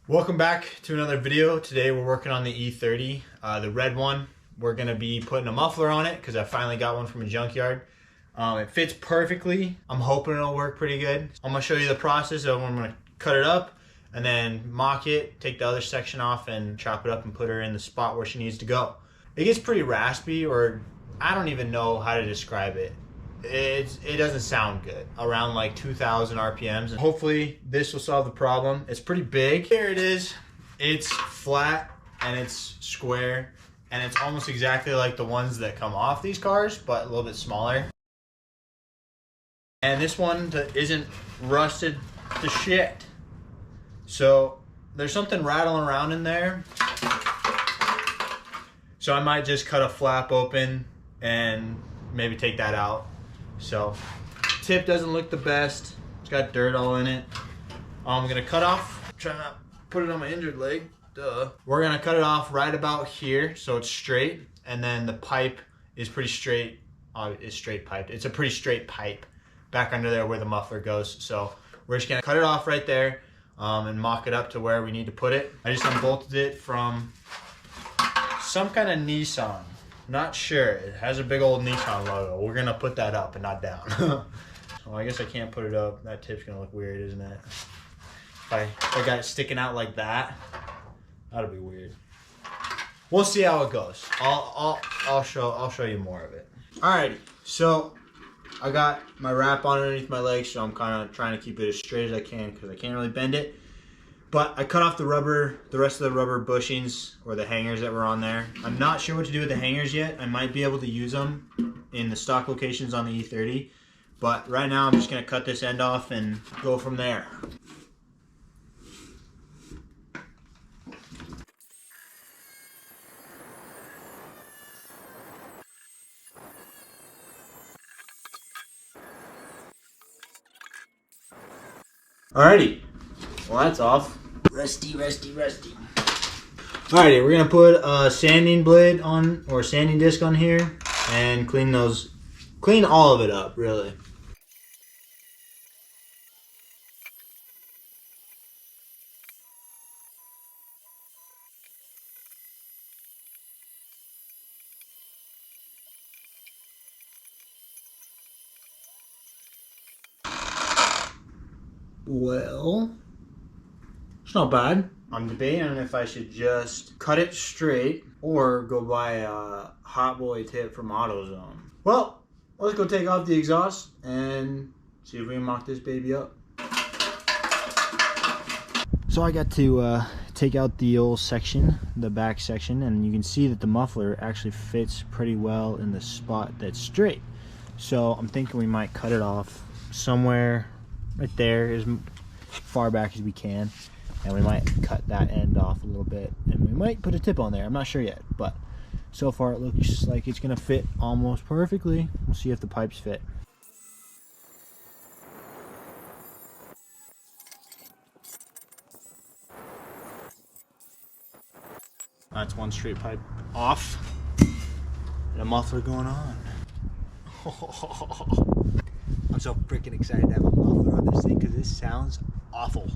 Welcome back to another video. Today we're working on the E30, the red one. We're going to be putting a muffler on it because I finally got one from a junkyard. It fits perfectly. I'm hoping it'll work pretty good. I'm going to show you the process of when I'm going to cut it up and then mock it, take the other section off and chop it up and put her in the spot where she needs to go. It gets pretty raspy, or I don't even know how to describe it. It doesn't sound good around like 2,000 RPMs, and hopefully this will solve the problem. It's pretty big. Here it is. It's flat and it's square and it's almost exactly like the ones that come off these cars, but a little bit smaller. And this one isn't rusted to shit. So there's something rattling around in there. So I might just cut a flap open and maybe take that out. So tip doesn't look the best. It's got dirt all in it. I'm gonna cut off, trying to put it on my injured leg. Duh. We're gonna cut it off right about here so it's straight, and then the pipe is pretty straight. It's straight piped. It's a pretty straight pipe back under there where the muffler goes. So we're just gonna cut it off right there and mock it up to where we need to put it. I just unbolted it from some kind of Nissan. Not sure. It has a big old Nissan logo. We're gonna put that up and not down. Well, I guess I can't put it up. That tip's gonna look weird, isn't it? If I got it sticking out like that, that'll be weird. We'll see how it goes. I'll show you more of it. Alrighty, so I got my wrap on underneath my leg, so I'm kind of trying to keep it as straight as I can because I can't really bend it. But I cut off the rest of the rubber bushings or the hangers that were on there. I'm not sure what to do with the hangers yet. I might be able to use them in the stock locations on the E30. But right now I'm just gonna cut this end off and go from there. Alrighty, well that's off. Rusty. Alrighty, we're gonna put a sanding blade on, or sanding disc on here, and clean all of it up, really. Well, it's not bad. I'm debating on if I should just cut it straight or go buy a Hot Boy tip from AutoZone. Well, let's go take off the exhaust and see if we can mock this baby up. So I got to take out the old section, the back section, and you can see that the muffler actually fits pretty well in the spot that's straight. So I'm thinking we might cut it off somewhere right there, as far back as we can. And we might cut that end off a little bit, and we might put a tip on there. I'm not sure yet, but so far it looks like it's gonna fit almost perfectly. We'll see if the pipes fit. That's one straight pipe off, and a muffler going on. I'm so freaking excited to have a muffler on this thing because this sounds awful.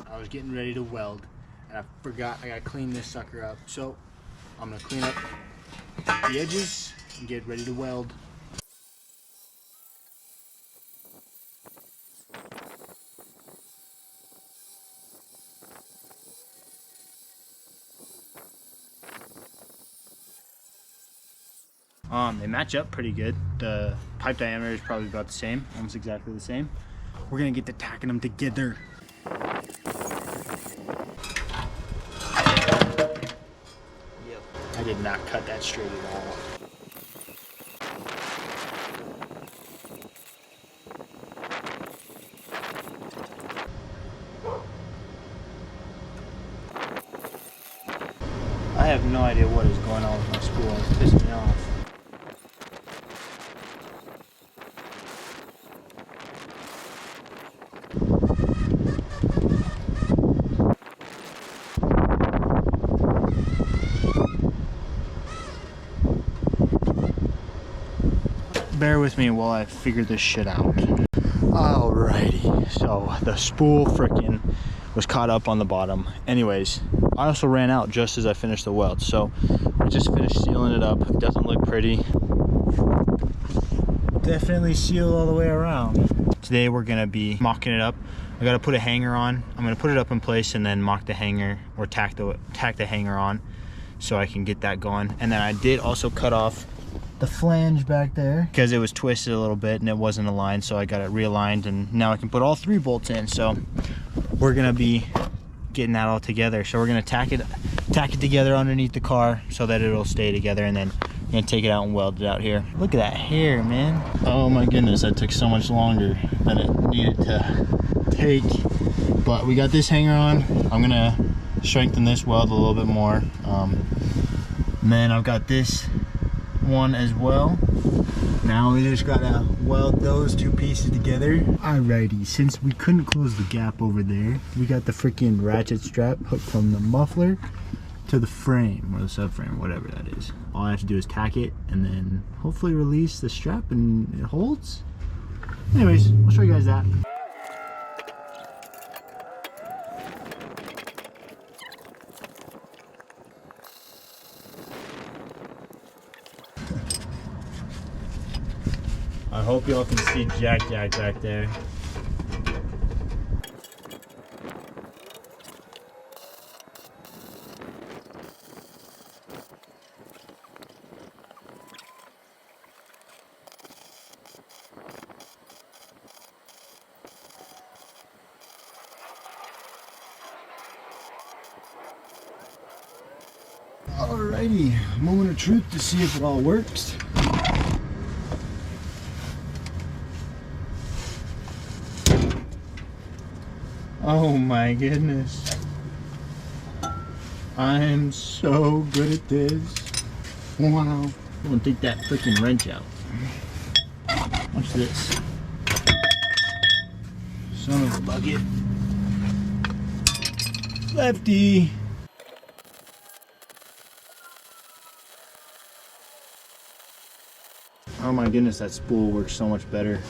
I was getting ready to weld and I forgot I gotta clean this sucker up. So I'm gonna clean up the edges and get ready to weld. They match up pretty good. The pipe diameter is probably about the same, almost exactly the same. We're gonna get to tacking them together. Yep. I did not cut that straight at all. I have no idea what is going on with my spool. It's pissing me off. bear with me while I figure this shit out. Alrighty, so the spool frickin' was caught up on the bottom. Anyways, I also ran out just as I finished the weld, so we just finished sealing it up. It doesn't look pretty. Definitely sealed all the way around. Today we're gonna be mocking it up. I gotta put a hanger on. I'm gonna put it up in place and then mock the hanger, or tack the hanger on, so I can get that going. And then I did also cut off the flange back there because it was twisted a little bit and it wasn't aligned, so I got it realigned, and now I can put all 3 bolts in. So we're gonna be getting that all together. So we're gonna tack it together underneath the car so that it'll stay together, and then I'm gonna take it out and weld it out here. Look at that hair, man. Oh my goodness, that took so much longer than it needed to take. But we got this hanger on. I'm gonna strengthen this weld a little bit more. And then I've got this one as well. Now we just gotta weld those 2 pieces together. Alrighty, since we couldn't close the gap over there, we got the freaking ratchet strap hooked from the muffler to the frame, or the subframe, whatever that is. All I have to do is tack it and then hopefully release the strap and it holds. Anyways, I'll show you guys that. I hope y'all can see Jack back there. Alrighty, moment of truth to see if it all works. Oh my goodness. I am so good at this. Wow. I'm gonna take that freaking wrench out. Watch this. Son of a bucket. Lefty. Oh my goodness, that spool works so much better.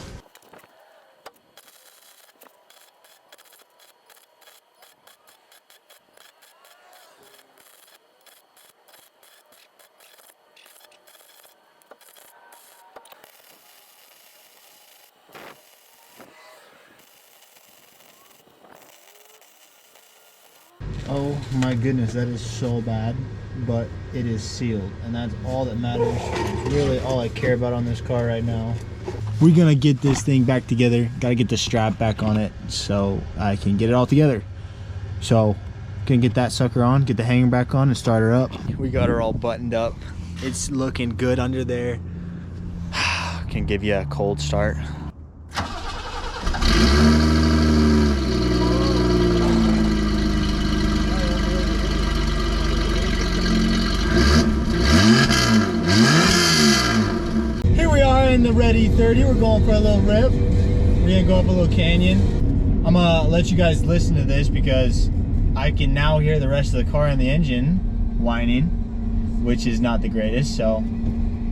Oh my goodness, that is so bad, but it is sealed, and that's all that matters. It's really all I care about on this car right now. We're gonna get this thing back together. Gotta get the strap back on it so I can get it all together. So, gonna get that sucker on, get the hanger back on, and start her up. We got her all buttoned up. It's looking good under there. Can give you a cold start. In the red E30, we're going for a little rip. We're gonna go up a little canyon. I'm gonna let you guys listen to this because I can now hear the rest of the car and the engine whining, which is not the greatest. So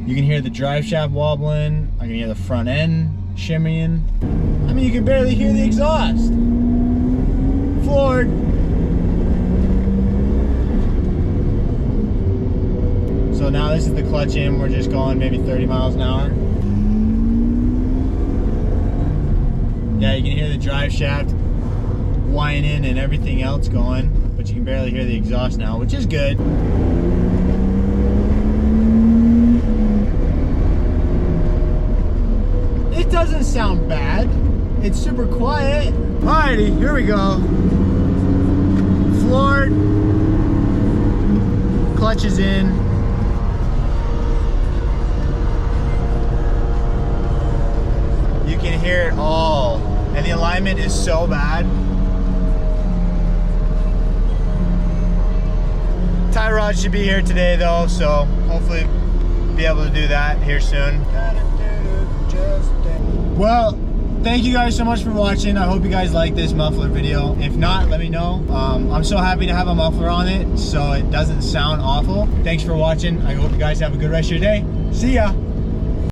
you can hear the drive shaft wobbling. I can hear the front end shimmying. I mean, you can barely hear the exhaust. Floored. So now this is the clutch in. We're just going maybe 30 miles an hour. Yeah, you can hear the drive shaft whining and everything else going, but you can barely hear the exhaust now, which is good. It doesn't sound bad. It's super quiet. Alrighty, here we go. Floored. Clutch is in. You can hear it all. And the alignment is so bad. Tie rod should be here today though, so hopefully be able to do that here soon. Well, thank you guys so much for watching. I hope you guys like this muffler video. If not, let me know. I'm so happy to have a muffler on it so it doesn't sound awful. Thanks for watching. I hope you guys have a good rest of your day. See ya.